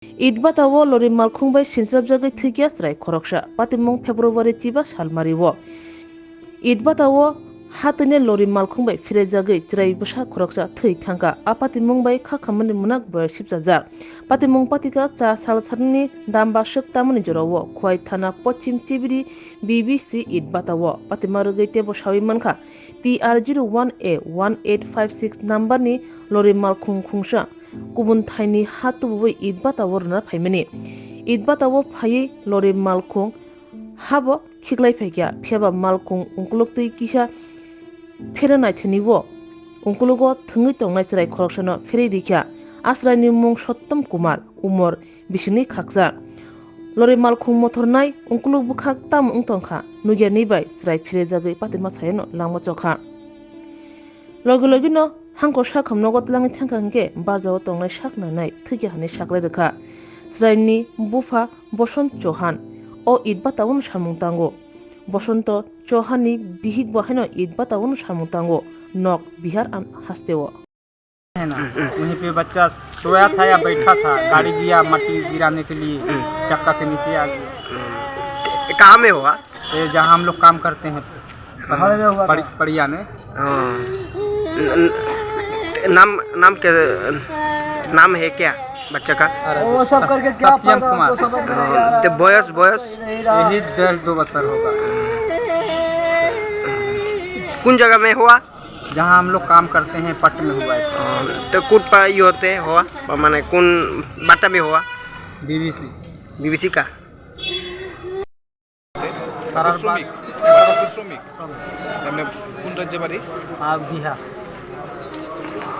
Idbatawo lori Malkhung bai Swlwgwi Thwikha Chwrai khoroksa patimung February 5 salmariwo. Idbatawo hatine lori Malkhung bai Pherejagwi Chwrai Bwsa khoroksa Thwikha apatimung bai khakhamani munak boy sipjajak. Patimung patika cha salsarni damba shuktamani jorowo Chwrai thana Pochim Tibiri BBC Idbatawo patimarugui tebo sawi mankha TR01A 1856 number ni lori Malkhung khungsa kubun thaini hatububai Idbatawo rna phaimani. Idbatawo phai lori Malkhung habo khiklai phaikya pheba Malkhung ungkuluktui kisa pheranai thinibo ungkulugo thungui tongnai chrai khoroksano Pherejagwi asrani mung Sottom Kumar umor bisini khakja lori Malkhung mothornai ungkuluk bukhak tam ungtongkha nugyani bai chrai Pherejagwi patima sayano langma chokha logi no hangko sakhamnogot langi thangka hingke barjao tongnai saknanai Thwikha hani saklai rekha chraini Bwsa Bosont Chauhan o Idbatawo samung tango Bosonto Chauhanni bihik bo haino Idbatawo samung tango nok Bihar हंसतेवो है ना। वहीं पे बच्चा सोया था या बैठा था, गाड़ी गिया मट्टी गिराने के लिए चक्का के नीचे आ गया। कहाँ में हुआ? ये जहाँ हम लोग काम करते हैं पड़िया में। नाम क्या नाम है क्या बच्चा का? वो सब करके क्या सत्यम कुमार। तो बयस यही 1.5-2 बरस होगा। कौन जगह में हुआ? जहाँ हम लोग काम करते हैं पट में हुआ है। तो कूट पर ये होते हुआ माने कौन बाटा में हुआ? बीबीसी का শ্রমিক এমনি কোন রাজ্যে বাড়ি? बिहार।